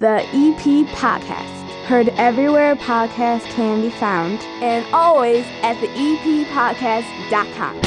The EP Podcast. Heard everywhere podcasts can be found, and always at theeppodcast.com.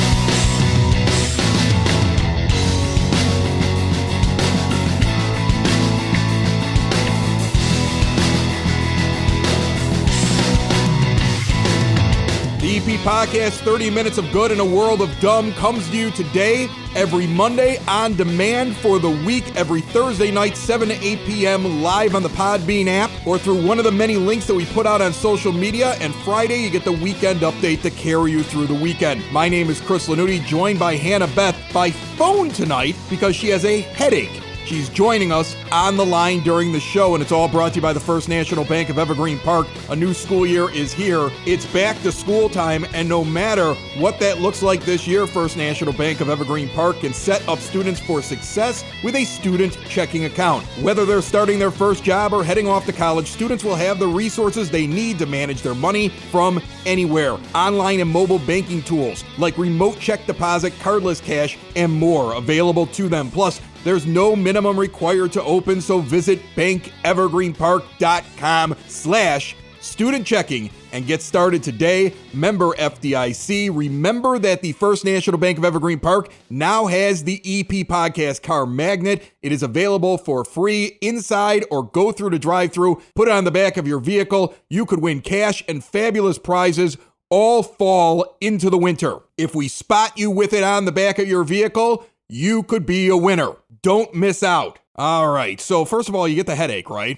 The EP Podcast, 30 minutes of good in a world of dumb, comes to you today, every Monday, on demand for the week, every Thursday night, 7 to 8 p.m., live on the Podbean app, or through one of the many links that we put out on social media, and Friday, you get the weekend update to carry you through the weekend. My name is Chris Lanuti, joined by Hannah Beth by phone tonight because she has a headache. She's joining us on the line during the show, and it's all brought to you by the First National Bank of Evergreen Park. A new school year is here. It's back to school time, and no matter what that looks like this year, First National Bank of Evergreen Park can set up students for success with a student checking account. Whether they're starting their first job or heading off to college, students will have the resources they need to manage their money from anywhere. Online and mobile banking tools like remote check deposit, cardless cash, and more available to them. Plus, there's no minimum required to open, so visit bankevergreenpark.com/student checking and get started today. Member FDIC. Remember that the First National Bank of Evergreen Park now has the EP Podcast car magnet. It is available for free inside or go through the drive-thru. Put it on the back of your vehicle. You could win cash and fabulous prizes all fall into the winter. If we spot you with it on the back of your vehicle, you could be a winner. Don't miss out. All right. So first of all, you get the headache, right?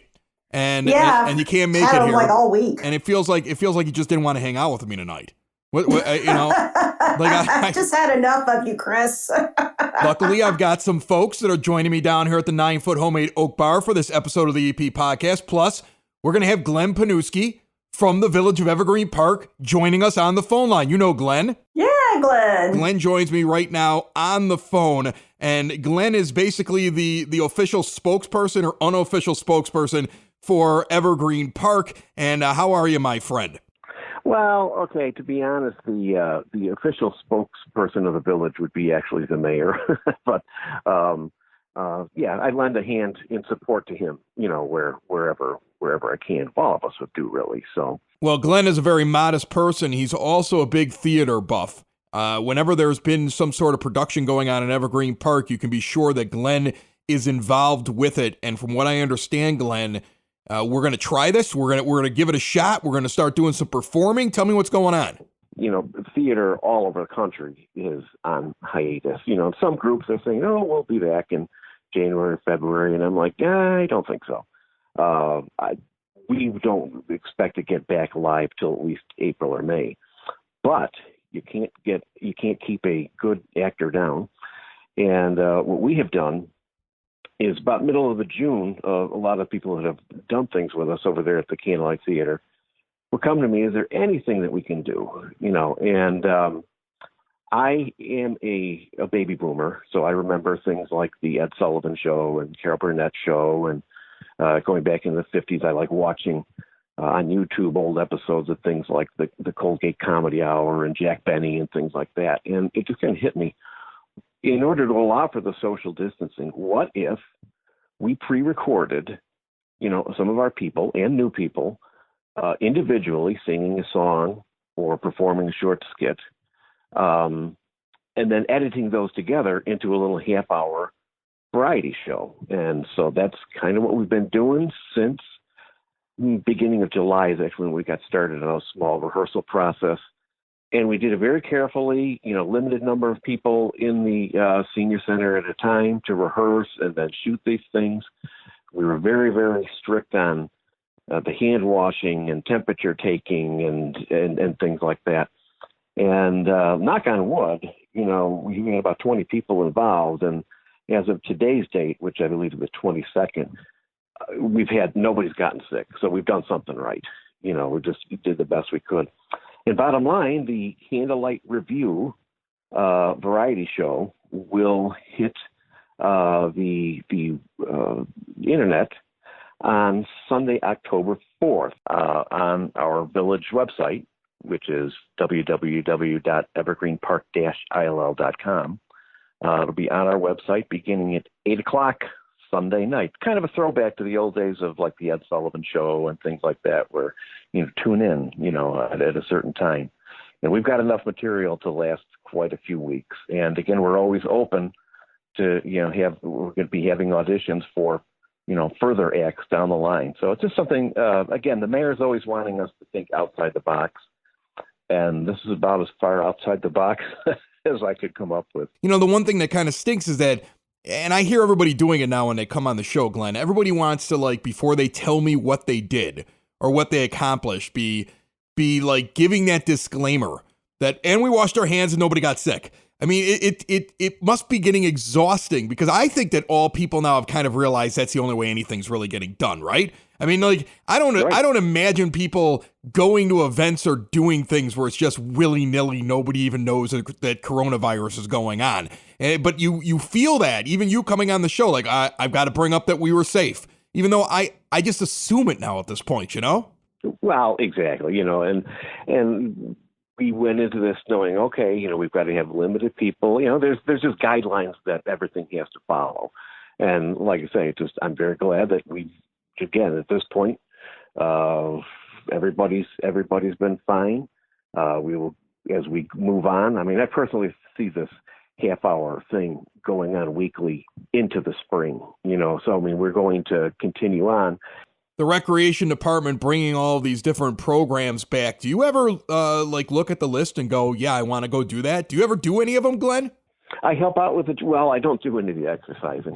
And you can't make it here. Like all week. And it feels like you just didn't want to hang out with me tonight. Like I just had enough of you, Chris. Luckily, I've got some folks that are joining me down here at the 9-foot Homemade Oak Bar for this episode of the EP Podcast. Plus, we're going to have Glenn Panuski from the Village of Evergreen Park joining us on the phone line. You know Glenn? Yeah, Glenn. Glenn joins me right now on the phone. And Glenn is basically the official spokesperson or unofficial spokesperson for Evergreen Park. And how are you, my friend? Well, okay, to be honest, the official spokesperson of the village would be actually the mayor. But, yeah, I lend a hand in support to him, wherever I can. All of us would do, really. So, well, Glenn is a very modest person. He's also a big theater buff. Whenever there's been some sort of production going on in Evergreen Park, you can be sure that Glenn is involved with it. And from what I understand, Glenn, we're going to try this. We're going to give it a shot. We're going to start doing some performing. Tell me what's going on. Theater all over the country is on hiatus. Some groups are saying, "Oh, we'll be back in January, February," and I'm like, I don't think so. We don't expect to get back live till at least April or May, but you can't keep a good actor down. And what we have done is about middle of June, a lot of people that have done things with us over there at the Candlelight Theater will come to me, is there anything that we can do? And I am a baby boomer, so I remember things like the Ed Sullivan Show and Carol Burnett Show, and going back in the 50s, I like watching on YouTube old episodes of things like the Colgate Comedy Hour and Jack Benny and things like that. And it just kind of hit me. In order to allow for the social distancing, what if we pre-recorded, some of our people and new people individually singing a song or performing a short skit, and then editing those together into a little half-hour variety show. And so that's kind of what we've been doing since beginning of July is actually when we got started on a small rehearsal process. And we did it very carefully, limited number of people in the senior center at a time to rehearse and then shoot these things. We were very, very strict on the hand washing and temperature taking and things like that. And knock on wood, we had about 20 people involved. And as of today's date, which I believe is the 22nd, nobody's gotten sick. So we've done something right. We just did the best we could. And bottom line, the Candlelight Review variety show will hit the internet on Sunday, October 4th, on our village website, which is www.evergreenpark-ill.com. It'll be on our website beginning at 8 o'clock Sunday night. Kind of a throwback to the old days of like the Ed Sullivan Show and things like that, where, tune in, at a certain time. And we've got enough material to last quite a few weeks. And again, we're always open to, we're going to be having auditions for, further acts down the line. So it's just something, again, the mayor's always wanting us to think outside the box. And this is about as far outside the box as I could come up with. The one thing that kind of stinks is that, and I hear everybody doing it now when they come on the show, Glenn, everybody wants to, like, before they tell me what they did or what they accomplished, be like giving that disclaimer that, and we washed our hands and nobody got sick. I mean, it must be getting exhausting, because I think that all people now have kind of realized that's the only way anything's really getting done, right? I mean, like, I don't imagine people going to events or doing things where it's just willy-nilly, nobody even knows that coronavirus is going on. But you feel that, even you coming on the show, like, I've got to bring up that we were safe, even though I just assume it now at this point, Well, exactly, and we went into this knowing, okay, we've got to have limited people. There's just guidelines that everything has to follow. And like I say, I'm very glad that again, at this point, everybody's been fine. We will, as we move on. I mean, I personally see this half-hour thing going on weekly into the spring. So I mean, we're going to continue on. The recreation department bringing all these different programs back. Do you ever look at the list and go, yeah, I want to go do that? Do you ever do any of them, Glenn? I help out with it. Well, I don't do any of the exercising.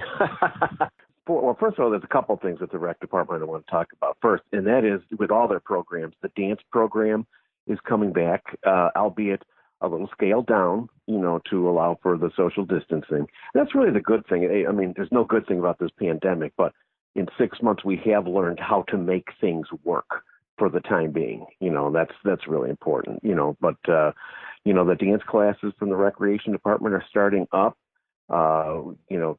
Well, first of all, there's a couple of things at the rec department I want to talk about first, and that is with all their programs. The dance program is coming back, albeit a little scaled down, to allow for the social distancing. That's really the good thing. I mean, there's no good thing about this pandemic, but in 6 months, we have learned how to make things work for the time being. That's really important, but, the dance classes from the recreation department are starting up.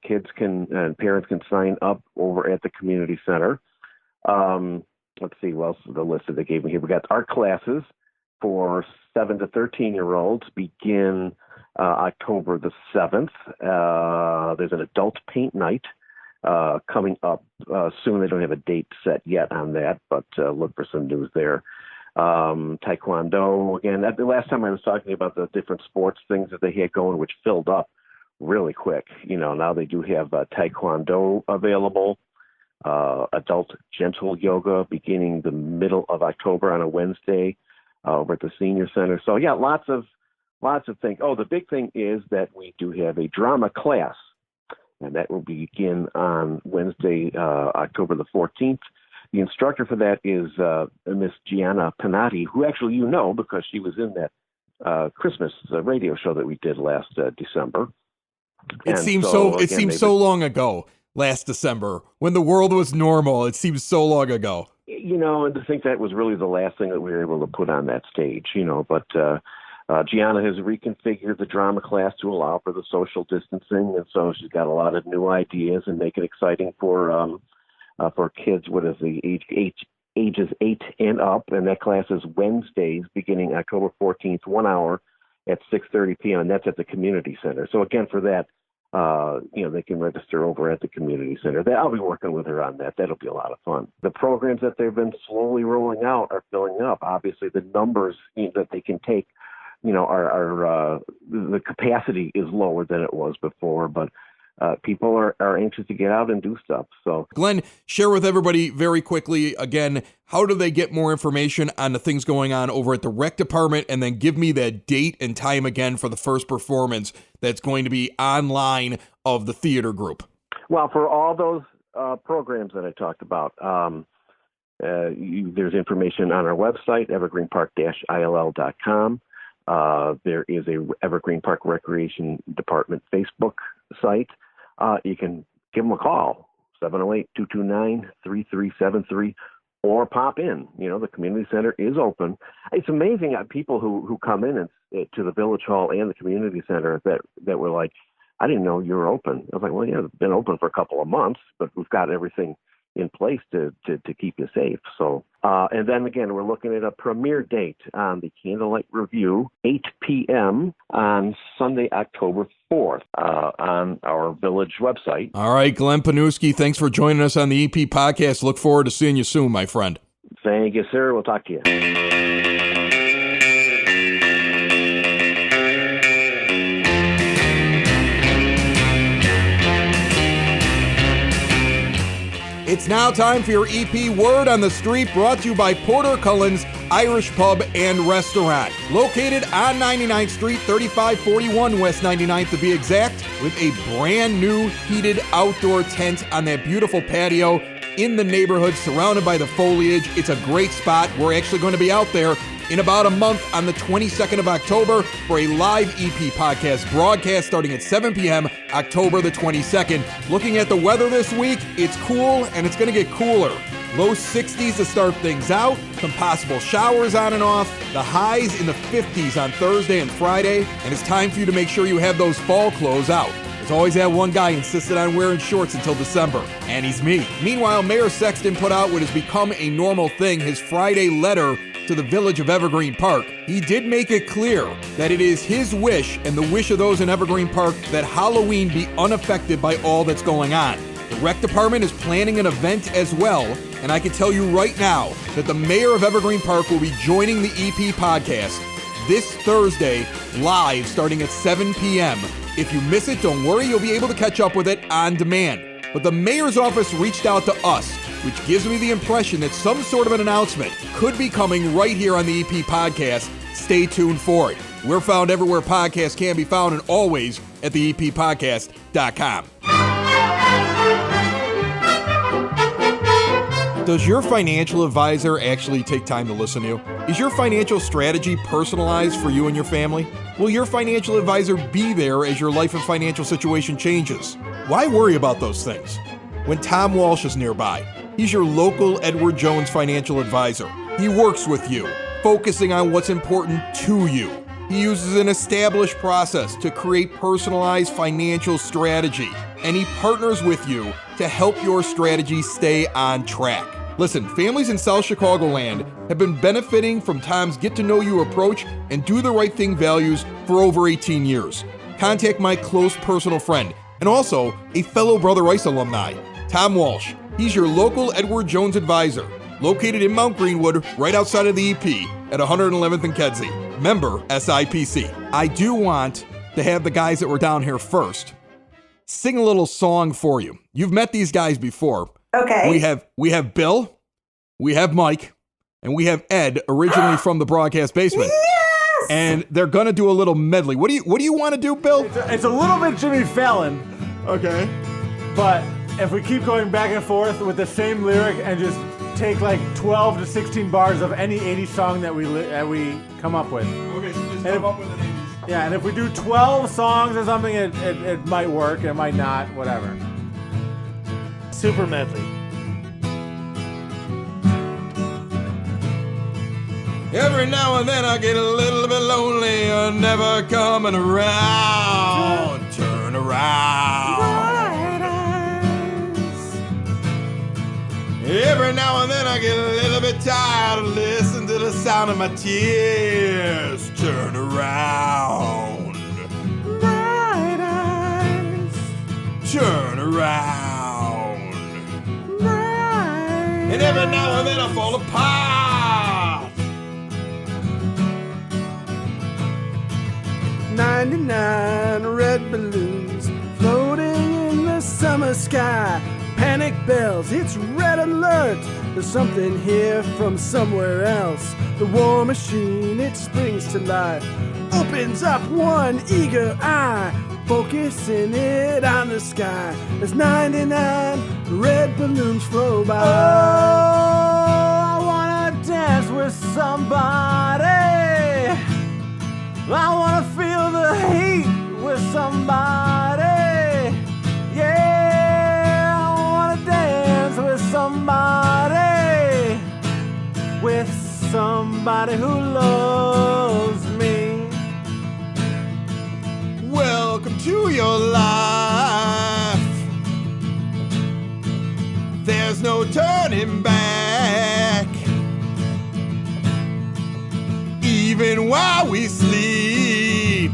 Kids and parents can sign up over at the community center. Let's see what else is the list that they gave me here. We got art classes for 7 to 13-year-olds begin October the 7th. There's an adult paint night coming up soon. They don't have a date set yet on that, but look for some news there. Taekwondo, again, the last time I was talking about the different sports things that they had going, which filled up really quick. Now they do have Taekwondo available, adult gentle yoga beginning the middle of October on a Wednesday over at the senior center. So yeah, lots of things. Oh, the big thing is that we do have a drama class, and that will begin on Wednesday, October the 14th. The instructor for that is Miss Gianna Panatti, who actually because she was in that Christmas radio show that we did last December. It seems so long ago, last December, when the world was normal. It seems so long ago. And to think that was really the last thing that we were able to put on that stage, but Gianna has reconfigured the drama class to allow for the social distancing, and so she's got a lot of new ideas and make it exciting for kids. What is the ages 8 and up? And that class is Wednesdays beginning October 14th, 1 hour at 6:30 p.m. and that's at the community center. So again, for that, they can register over at the community center. I'll be working with her on that. That'll be a lot of fun. The programs that they've been slowly rolling out are filling up. Obviously, the numbers that they can take, are the capacity is lower than it was before, but people are anxious to get out and do stuff. So, Glenn, share with everybody very quickly again, how do they get more information on the things going on over at the rec department, and then give me that date and time again for the first performance that's going to be online of the theater group? Well, for all those programs that I talked about, there's information on our website, evergreenpark-ill.com. There is a Evergreen Park Recreation Department Facebook site. You can give them a call, 708-229-3373, or pop in. The community center is open. It's amazing people who come in to the Village Hall and the community center that were like, I didn't know you were open. I was like, well, yeah, it's been open for a couple of months, but we've got everything in place to keep you safe. So, and then again, we're looking at a premiere date on the Candlelight Review, 8 p.m. on Sunday, October 4th, on our Village website. All right, Glenn Panuski, thanks for joining us on the EP podcast. Look forward to seeing you soon, my friend. Thank you, sir. We'll talk to you. It's now time for your EP Word on the Street, brought to you by Porter Cullen's Irish Pub and Restaurant. Located on 99th Street, 3541 West 99th to be exact, with a brand new heated outdoor tent on that beautiful patio in the neighborhood, surrounded by the foliage. It's a great spot. We're actually going to be out there in about a month on the 22nd of October for a live EP podcast broadcast starting at 7 p.m. October the 22nd. Looking at the weather this week, it's cool and it's going to get cooler. Low 60s to start things out, some possible showers on and off, the highs in the 50s on Thursday and Friday, and it's time for you to make sure you have those fall clothes out. There's always that one guy insisted on wearing shorts until December, and he's me. Meanwhile, Mayor Sexton put out what has become a normal thing, his Friday letter to the Village of Evergreen Park. He did make it clear that it is his wish and the wish of those in Evergreen Park that Halloween be unaffected by all that's going on. The rec department is planning an event as well, and I can tell you right now that the mayor of Evergreen Park will be joining the EP podcast this Thursday live starting at 7 p.m. If you miss it, don't worry, you'll be able to catch up with it on demand. But the mayor's office reached out to us, which gives me the impression that some sort of an announcement could be coming right here on the EP podcast. Stay tuned for it. We're found everywhere podcasts can be found, and always at theeppodcast.com. Does your financial advisor actually take time to listen to you? Is your financial strategy personalized for you and your family? Will your financial advisor be there as your life and financial situation changes? Why worry about those things when Tom Walsh is nearby? He's your local Edward Jones financial advisor. He works with you, focusing on what's important to you. He uses an established process to create personalized financial strategy, and he partners with you to help your strategy stay on track. Listen, families in South Chicagoland have been benefiting from Tom's get-to-know-you approach and do the right thing values for over 18 years. Contact my close personal friend and also a fellow Brother Rice alumni, Tom Walsh. He's your local Edward Jones advisor, located in Mount Greenwood, right outside of the EP at 111th and Kedzie. Member SIPC. I do want to have the guys that were down here first sing a little song for you. You've met these guys before. Okay. We have Bill, we have Mike, and we have Ed, originally from the broadcast basement. Yes! And they're gonna do a little medley. What do you want to do, Bill? It's a little bit Jimmy Fallon, Okay. but if we keep going back and forth with the same lyric and just take like 12 to 16 bars of any 80s song that we come up with. Okay, so just come up with an 80s. Yeah, and if we do 12 songs or something, it might work, it might not, whatever. Super medley. Every now and then I get a little bit lonely. You're never coming around. Turn around. Every now and then I get a little bit tired of listening to the sound of my tears. Turn around. Bright eyes. Turn around. Bright. And every now and then I fall apart. 99 red balloons floating in the summer sky. Panic bells, it's red alert. There's something here from somewhere else. The war machine, it springs to life. Opens up one eager eye, focusing it on the sky. As 99 red balloons flow by. Oh, I wanna dance with somebody. I wanna feel the heat with somebody. Yeah, I wanna dance with somebody. With somebody who loves me. Welcome to your life. There's there's no turning back. Even while we sleep,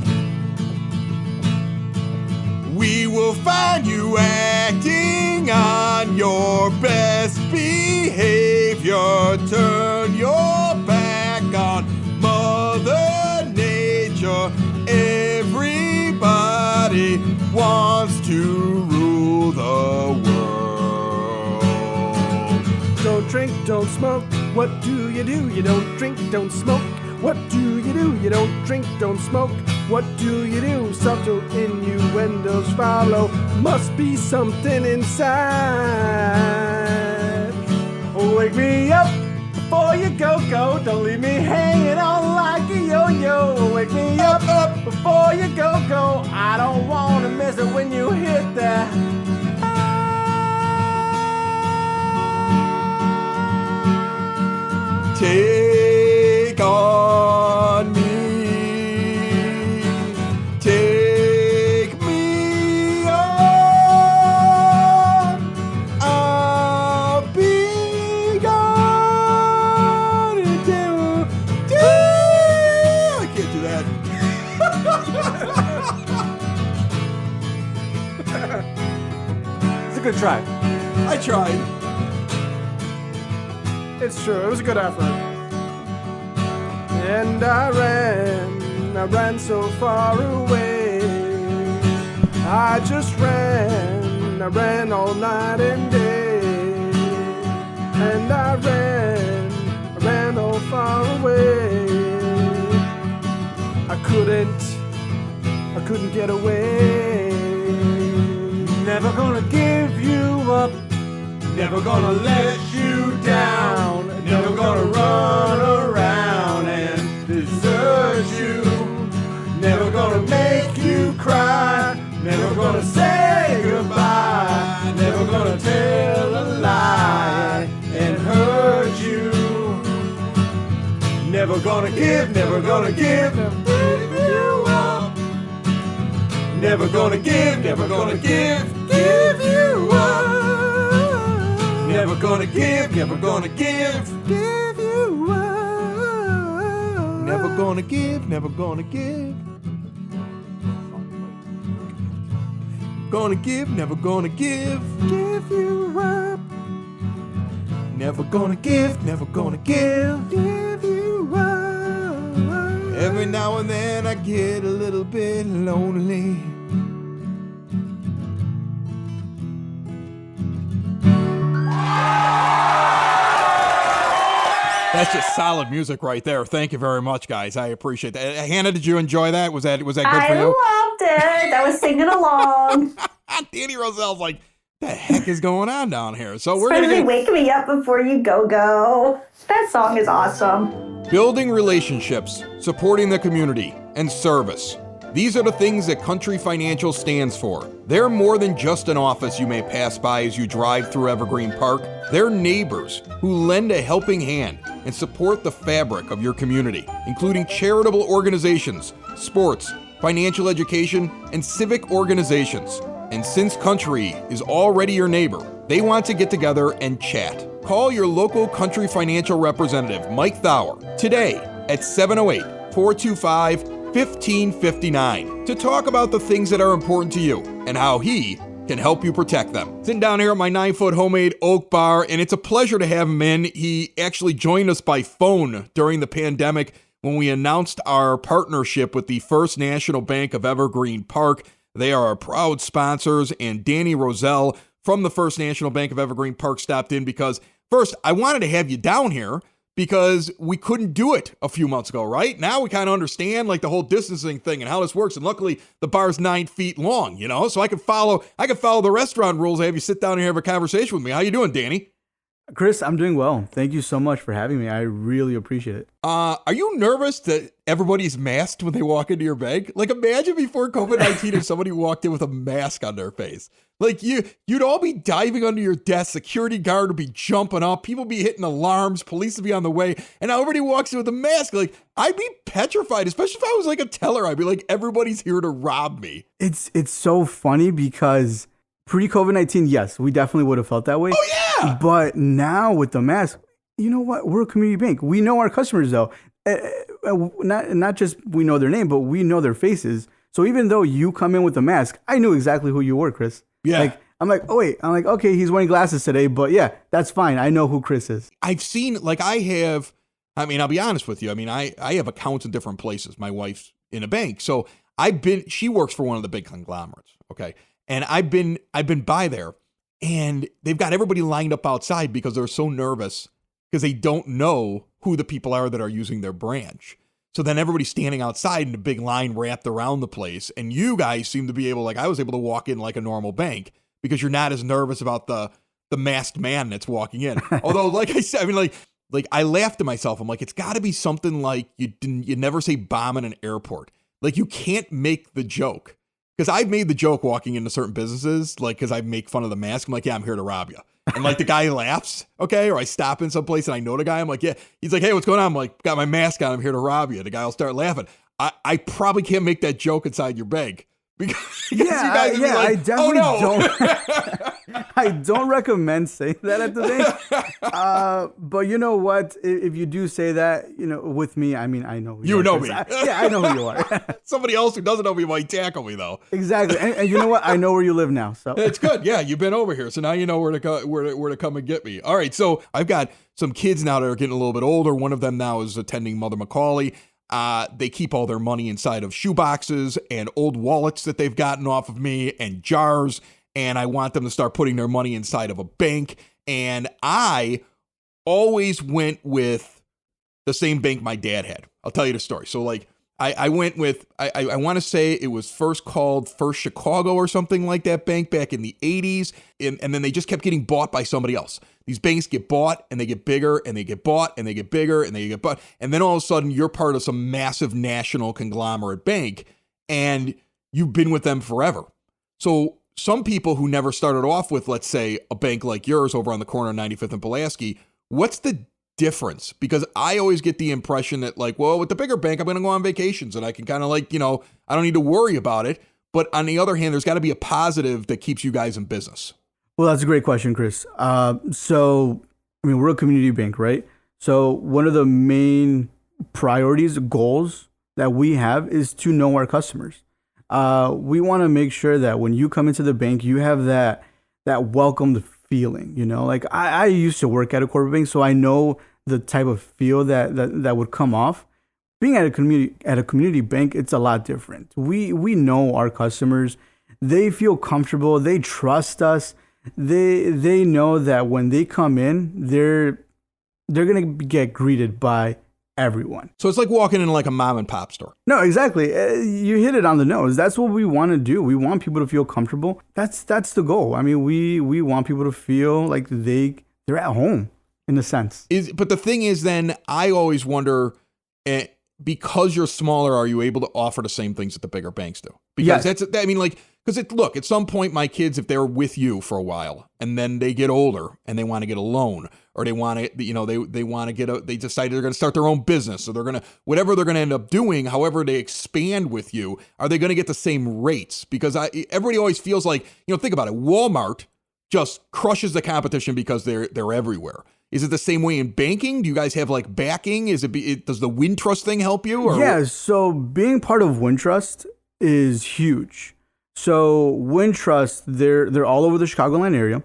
we will find you acting on your best behavior. Turn your back on Mother Nature. Everybody wants to rule the world. Don't drink, don't smoke. What do? You don't drink, don't smoke. What do? You don't drink, don't smoke. What do? Subtle innuendos follow. Must be something inside. Wake me up before you go. Don't leave me hanging on like a yo-yo. Wake me up before you go. I don't want to miss it when you hit that. Take on me. Take me on. I'll be gone until I can't do that. It's a good try. I tried. It's true, it was a good effort. And I ran so far away. I just ran all night and day. And I ran all far away. I couldn't get away. Never gonna give you up. Never gonna let you down. Never gonna run around and desert you. Never gonna make you cry. Never gonna say goodbye. Never gonna tell a lie and hurt you. Never gonna give, never gonna give you up. Never gonna give you up. Never gonna give you up. Never gonna give. Gonna give, never gonna give you up. Never gonna give you up. Every now and then I get a little bit lonely. That's just solid music right there. Thank you very much, guys. I appreciate that. Hannah, did you enjoy that? Was that good for you? I loved it. I was singing along. Danny Roselle's like, the heck is going on down here? So we're Especially gonna Wake Me Up Before You Go. That song is awesome. building relationships, supporting the community, and service. These are the things that Country Financial stands for. They're more than just an office you may pass by as you drive through Evergreen Park. They're neighbors who lend a helping hand and support the fabric of your community, including charitable organizations, sports, financial education, and civic organizations. And since Country is already your neighbor, they want to get together and chat. Call your local Country Financial representative, Mike Thauer, today at 708-425-1559 to talk about the things that are important to you and how he can help you protect them. Sitting down here at my 9-foot homemade oak bar, and it's a pleasure to have him in. He actually joined us by phone during the pandemic when we announced our partnership with the First National Bank of Evergreen Park. They are our proud sponsors, and Danny Roselle from the First National Bank of Evergreen Park stopped in because, first, I wanted to have you down here because we couldn't do it a few months ago, right? Now we kind of understand like the whole distancing thing and how this works. And luckily the bar's 9 feet long, you know, so I could follow the restaurant rules. I have you sit down and have a conversation with me. How you doing, Danny? Chris, I'm doing well. Thank you so much for having me. I really appreciate it. Are you nervous that everybody's masked when they walk into your bank? Like imagine before COVID-19 if somebody walked in with a mask on their face. Like you'd all be diving under your desk, security guard would be jumping up, people be hitting alarms, police would be on the way, and now everybody walks in with a mask. Like I'd be petrified, especially if I was like a teller. I'd be like, everybody's here to rob me. It's so funny because pre-COVID-19, yes, we definitely would have felt that way. Oh yeah! Yeah. But now with the mask, you know what? We're a community bank. We know our customers though. Not just we know their name, but we know their faces. So even though you come in with a mask, I knew exactly who you were, Chris. Yeah. Like, I'm like, oh wait. I'm like, okay, he's wearing glasses today, but yeah, that's fine. I know who Chris is. I've seen, like, I'll be honest with you. I mean, I have accounts in different places. My wife's in a bank. So she works for one of the big conglomerates. Okay. And I've been by there, and they've got everybody lined up outside because they're so nervous because they don't know who the people are that are using their branch. So then everybody's standing outside in a big line wrapped around the place. And you guys seem to be able, like, I was able to walk in like a normal bank because you're not as nervous about the masked man that's walking in. Although, like I said, I mean, like I laughed to myself. I'm like, it's got to be something like you never say bomb in an airport. Like, you can't make the joke. Because I've made the joke walking into certain businesses, like, because I make fun of the mask. I'm like, yeah, I'm here to rob you. And like the guy laughs, okay? Or I stop in some place and I know the guy. I'm like, yeah. He's like, hey, what's going on? I'm like, got my mask on. I'm here to rob you. The guy will start laughing. I probably can't make that joke inside your bank. Because you guys would be like, I definitely don't. I don't recommend saying that at the bank. But you know what? If you do say that, you know, with me, I mean, I know who you know me. I know who you are. Somebody else who doesn't know me might tackle me, though. Exactly. And you know what? I know where you live now. So it's good. Yeah, you've been over here, so now you know where to go, where to come and get me. All right, so I've got some kids now that are getting a little bit older. One of them now is attending Mother Macaulay. They keep all their money inside of shoe boxes and old wallets that they've gotten off of me and jars. And I want them to start putting their money inside of a bank. And I always went with the same bank my dad had. I'll tell you the story. So like I went with, I want to say it was first called First Chicago or something like that bank back in the 80s. And then they just kept getting bought by somebody else. These banks get bought and they get bigger and they get bought and they get bigger and they get bought. And then all of a sudden you're part of some massive national conglomerate bank and you've been with them forever. So some people who never started off with, let's say, a bank like yours over on the corner of 95th and Pulaski, what's the difference? Because I always get the impression that, like, well, with the bigger bank, I'm going to go on vacations and I can kind of, like, you know, I don't need to worry about it. But on the other hand, there's got to be a positive that keeps you guys in business. Well, that's a great question, Chris. So, I mean, we're a community bank, right? So one of the main priorities, goals that we have is to know our customers. We want to make sure that when you come into the bank, you have that welcomed feeling, you know? Like I used to work at a corporate bank, so I know the type of feel that would come off. Being at a community bank, it's a lot different. We know our customers. They feel comfortable. They trust us. They know that when they come in, they're gonna get greeted by everyone. So it's like walking in like a mom and pop store. No, exactly. You hit it on the nose. That's what we want to do. We want people to feel comfortable. That's the goal. I mean, we want people to feel like they're at home in a sense. But the thing is, then I always wonder, because you're smaller, are you able to offer the same things that the bigger banks do? Because yes. Look, at some point, my kids, if they're with you for a while and then they get older and they want to get a loan, or they want to, you know, they decide they're going to start their own business. So they're going to, whatever they're going to end up doing, however they expand with you, are they going to get the same rates? Because everybody always feels like, you know, think about it. Walmart just crushes the competition because they're everywhere. Is it the same way in banking? Do you guys have like backing? Does the Wintrust thing help you? Or? Yeah. So being part of Wintrust is huge. So Wintrust, they're all over the Chicagoland area.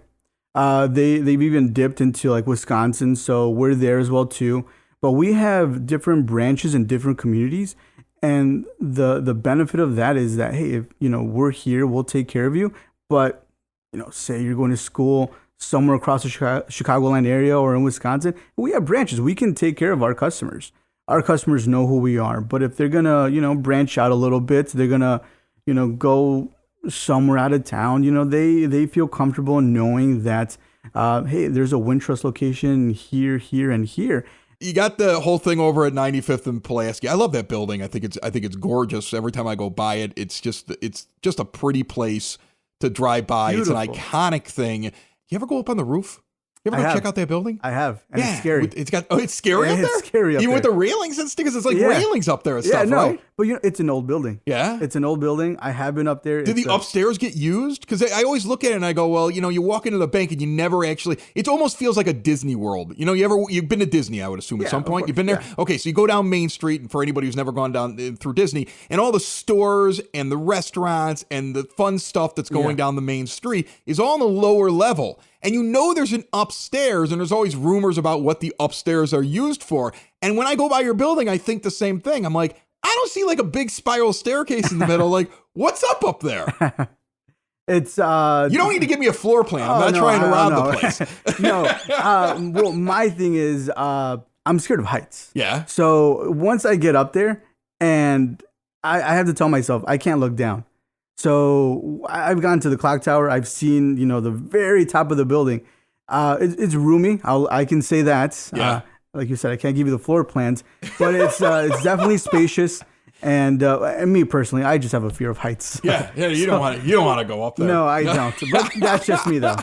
They've even dipped into like Wisconsin, so we're there as well too. But we have different branches in different communities, and the benefit of that is that, hey, if you know we're here, we'll take care of you. But you know, say you're going to school somewhere across the Chicagoland area or in Wisconsin, we have branches. We can take care of our customers. Our customers know who we are. But if they're gonna, you know, branch out a little bit, they're gonna, you know, go somewhere out of town, you know, they feel comfortable knowing that, hey, there's a Wintrust location here, and here. You got the whole thing over at 95th and Pulaski. I love that building. I think it's gorgeous. Every time I go by it, it's just a pretty place to drive by. Beautiful. It's an iconic thing. You ever go up on the roof? You ever I go have. check out that building? I have, and it's scary. It's scary up there? It's scary up Even with there. the railings and stickers, it's like Yeah. railings up there and Yeah, stuff, no, right? but it's an old building. Yeah. It's an old building. I have been up there. Did the upstairs get used? Because I always look at it and I go, well, you walk into the bank and you never actually. It almost feels like a Disney World. You've been to Disney, I would assume, at Yeah, some of point. course, You've been there. yeah. Okay, so you go down Main Street, and for anybody who's never gone down through Disney, and all the stores and the restaurants and the fun stuff that's going Yeah. down the main street is all on the lower level. And there's an upstairs, and there's always rumors about what the upstairs are used for. And when I go by your building, I think the same thing. I'm like, I don't see like a big spiral staircase in the middle. Like, what's up there? It's You don't need to give me a floor plan. I'm not no, trying to I rob don't the place. no. Well, my thing is, I'm scared of heights. Yeah. So once I get up there, and I have to tell myself I can't look down. So I've gone to the clock tower. I've seen, the very top of the building. It's roomy. I can say that. Yeah. Like you said, I can't give you the floor plans, but it's definitely spacious. And me personally, I just have a fear of heights. Yeah. You don't want to go up there. No, I don't. But that's just me, though.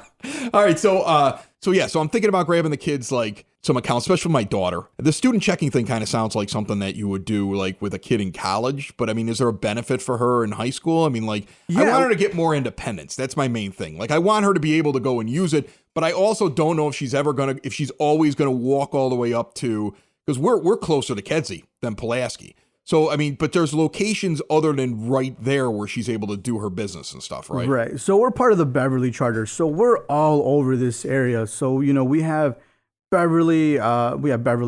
All right. So I'm thinking about grabbing the kids like some accounts, especially my daughter. The student checking thing kind of sounds like something that you would do like with a kid in college. But I mean, is there a benefit for her in high school? I mean, like, I Yeah. want her to get more independence. That's my main thing. Like, I want her to be able to go and use it. But I also don't know if she's always gonna walk all the way up to, because we're closer to Kedzie than Pulaski. So, I mean, but there's locations other than right there where she's able to do her business and stuff, right? Right. So we're part of the Beverly Charter. So we're all over this area. So, we have Beverly,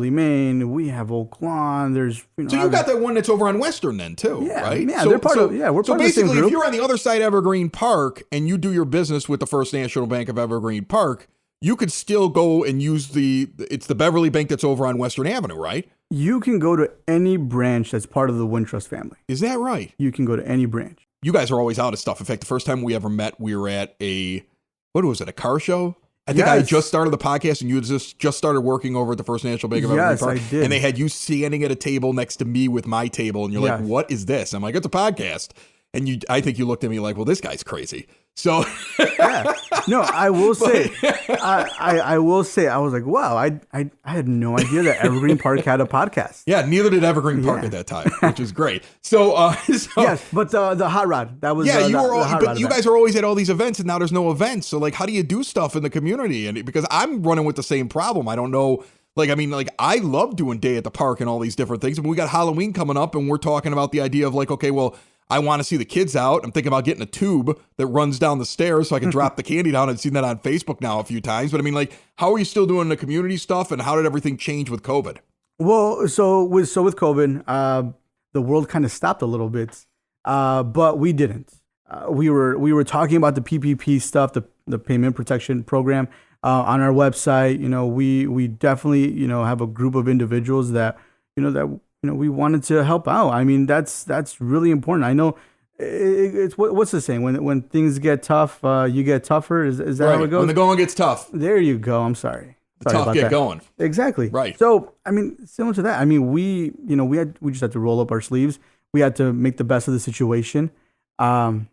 Maine, we have Oak Lawn. There's, So you got that one that's over on Western then too, Yeah, right? yeah, they're part of- yeah, we're so part of the same basically, if group. you're on the other side of Evergreen Park and you do your business with the First National Bank of Evergreen Park, you could still go and use it's the Beverly Bank that's over on Western Avenue, right? You can go to any branch that's part of the Wintrust family. Is that right? You can go to any branch. You guys are always out of stuff. In fact, the first time we ever met, we were at a car show? I think I had Yes. just started the podcast and you just started working over at the First National Bank of Evergreen Yes, Park. I did. And they had you standing at a table next to me with my table. And you're like, Yes. what is this? I'm like, it's a podcast. And I think you looked at me like, well, this guy's crazy. So Yeah. No, I will say, I will say, I was like, wow, I had no idea that Evergreen Park had a podcast. yeah, neither did Evergreen Park Yeah. at that time, which is great. So, Yes, but the hot rod, that was yeah, the you were all, hot but rod you event. guys are always at all these events and now there's no events. So like, how do you do stuff in the community? And because I'm running with the same problem, I don't know. Like, I mean, like I love doing day at the park and all these different things. And we got Halloween coming up and we're talking about the idea of like, okay, well, I want to see the kids out. I'm thinking about getting a tube that runs down the stairs so I can drop the candy down. I've seen that on Facebook now a few times. But I mean, like, how are you still doing the community stuff and how did everything change with COVID? Well, so with COVID, the world kind of stopped a little bit, but we didn't. We were talking about the PPP stuff, the Payment Protection Program, on our website. We definitely have a group of individuals that we wanted to help out. I mean, that's really important. I know it's what's the saying? When things get tough, you get tougher. Is that how it goes? When the going gets tough, There you go. I'm sorry. the Sorry tough about get that. going. Exactly. Right. So, I mean, similar to that. I mean, we just had to roll up our sleeves. We had to make the best of the situation. And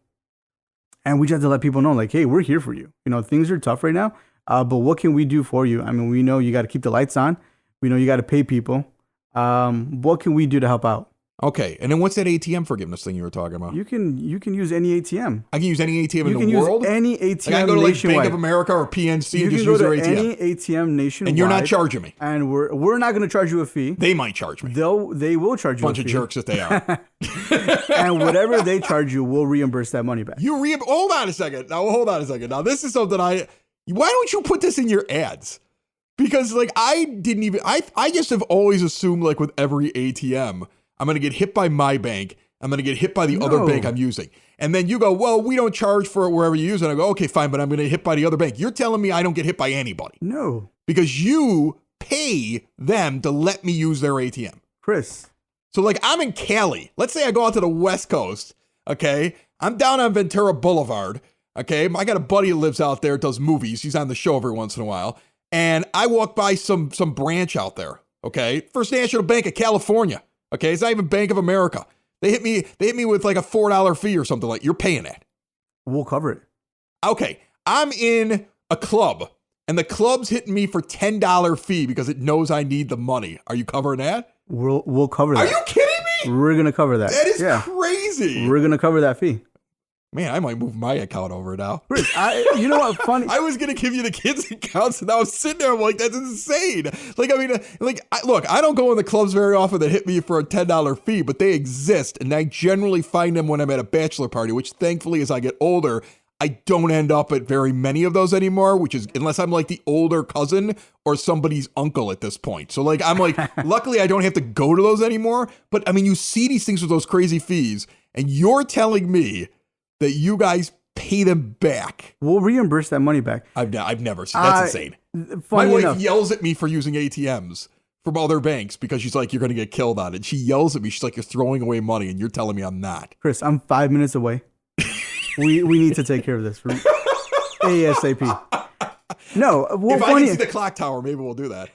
we just had to let people know, like, hey, we're here for you. Things are tough right now. But what can we do for you? I mean, we know you got to keep the lights on. We know you got to pay people. What can we do to help out? Okay. And then what's that ATM forgiveness thing you were talking about? You can use any ATM. I can use any ATM You in can the use world? any ATM Like I go to like nationwide. Bank of America or PNC You and can just go use to their ATM. any ATM nationwide. And you're not charging me. And we're not going to charge you a fee. They might charge me. They will charge you Bunch a of fee. jerks that they are. And whatever they charge you, we'll reimburse that money back. Hold on a second. Now this is something why don't you put this in your ads? Because like I just have always assumed like with every ATM, I'm going to get hit by my bank. I'm going to get hit by the other No. bank I'm using. And then you go, well, we don't charge for it wherever you use it. I go, okay, fine, but I'm going to get hit by the other bank. You're telling me I don't get hit by anybody No, because you pay them to let me use their ATM. Chris. So like I'm in Cali. Let's say I go out to the West Coast. Okay. I'm down on Ventura Boulevard. Okay. I got a buddy that lives out there, does movies. He's on the show every once in a while. And I walk by some branch out there. Okay. First National Bank of California. Okay. It's not even Bank of America. They hit me with like a $4 fee or something like you're paying that. We'll cover it. Okay. I'm in a club and the club's hitting me for $10 fee because it knows I need the money. Are you covering that? We'll cover that. Are you kidding me? We're going to cover that. That is crazy. We're going to cover that fee. Man, I might move my account over now. Chris, you know what? Funny. I was going to give you the kids' accounts, and I was sitting there, I'm like, that's insane. Like, I mean, look, I don't go in the clubs very often that hit me for a $10 fee, but they exist, and I generally find them when I'm at a bachelor party, which thankfully, as I get older, I don't end up at very many of those anymore, which is unless I'm like the older cousin or somebody's uncle at this point. So like, I'm like, luckily I don't have to go to those anymore. But I mean, you see these things with those crazy fees, and you're telling me that you guys pay them back. We'll reimburse that money back. I've never seen that's insane. My wife yells at me for using ATMs from other banks because she's like, you're going to get killed on it. She yells at me. She's like, you're throwing away money, and you're telling me I'm not. Chris, I'm 5 minutes away. We need to take care of this ASAP. No, if I can see the clock tower, maybe we'll do that.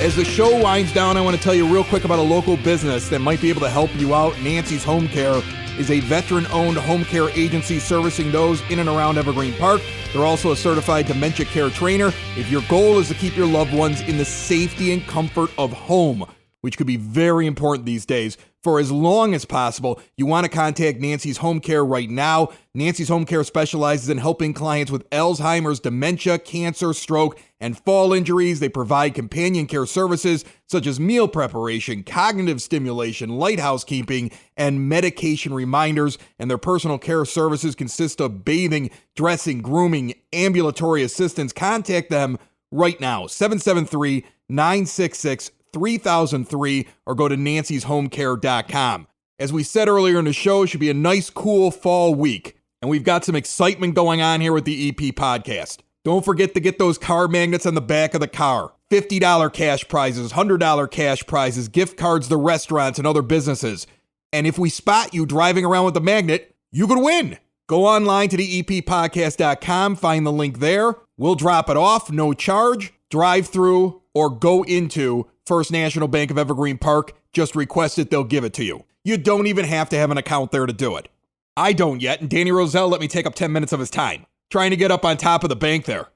As the show winds down, I want to tell you real quick about a local business that might be able to help you out. Nancy's Home Care is a veteran-owned home care agency servicing those in and around Evergreen Park. They're also a certified dementia care trainer. If your goal is to keep your loved ones in the safety and comfort of home, which could be very important these days, for as long as possible, you want to contact Nancy's Home Care right now. Nancy's Home Care specializes in helping clients with Alzheimer's, dementia, cancer, stroke, and fall injuries. They provide companion care services such as meal preparation, cognitive stimulation, light housekeeping, and medication reminders. And their personal care services consist of bathing, dressing, grooming, ambulatory assistance. Contact them right now, 773-966-3003, or go to nancyshomecare.com. As we said earlier in the show, it should be a nice, cool fall week, and we've got some excitement going on here with the EP podcast. Don't forget to get those car magnets on the back of the car. $50 cash prizes, $100 cash prizes, gift cards to restaurants and other businesses. And if we spot you driving around with the magnet, you could win. Go online to the eppodcast.com, find the link there. We'll drop it off, no charge. Drive through or go into First National Bank of Evergreen Park. Just request it, they'll give it to you. You don't even have to have an account there to do it. I don't yet, and Danny Roselle let me take up 10 minutes of his time, trying to get up on top of the bank there.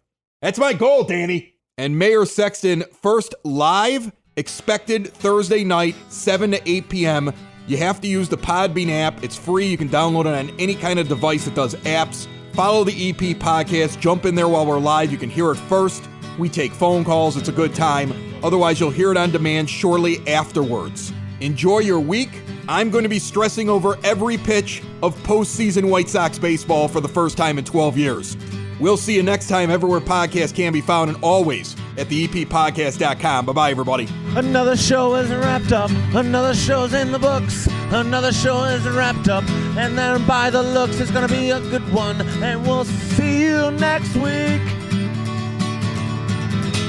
That's my goal, Danny. And Mayor Sexton, first live, expected Thursday night, 7 to 8 p.m. You have to use the Podbean app. It's free. You can download it on any kind of device that does apps. Follow the EP podcast. Jump in there while we're live. You can hear it first. We take phone calls. It's a good time. Otherwise, you'll hear it on demand shortly afterwards. Enjoy your week. I'm going to be stressing over every pitch of postseason White Sox baseball for the first time in 12 years. We'll see you next time everywhere podcasts can be found, and always at theeppodcast.com. Bye-bye, everybody. Another show is wrapped up. Another show's in the books. Another show is wrapped up. And then by the looks, it's going to be a good one. And we'll see you next week.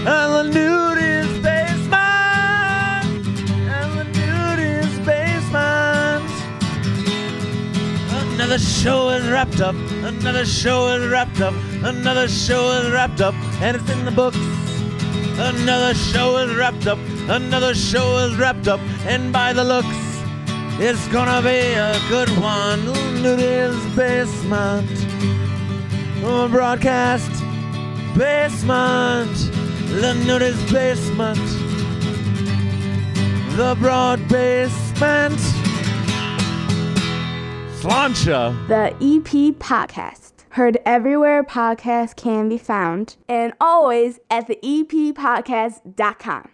And the nude is basement. And the nude is basement. Another show is wrapped up. Another show is wrapped up. Another show is wrapped up. And it's in the books. Another show is wrapped up. Another show is wrapped up. And by the looks, it's gonna be a good one. Nude is basement. Broadcast basement. The nude is basement. The broad basement. Slancha. The EP Podcast. Heard everywhere podcasts can be found, and always at theeppodcast.com.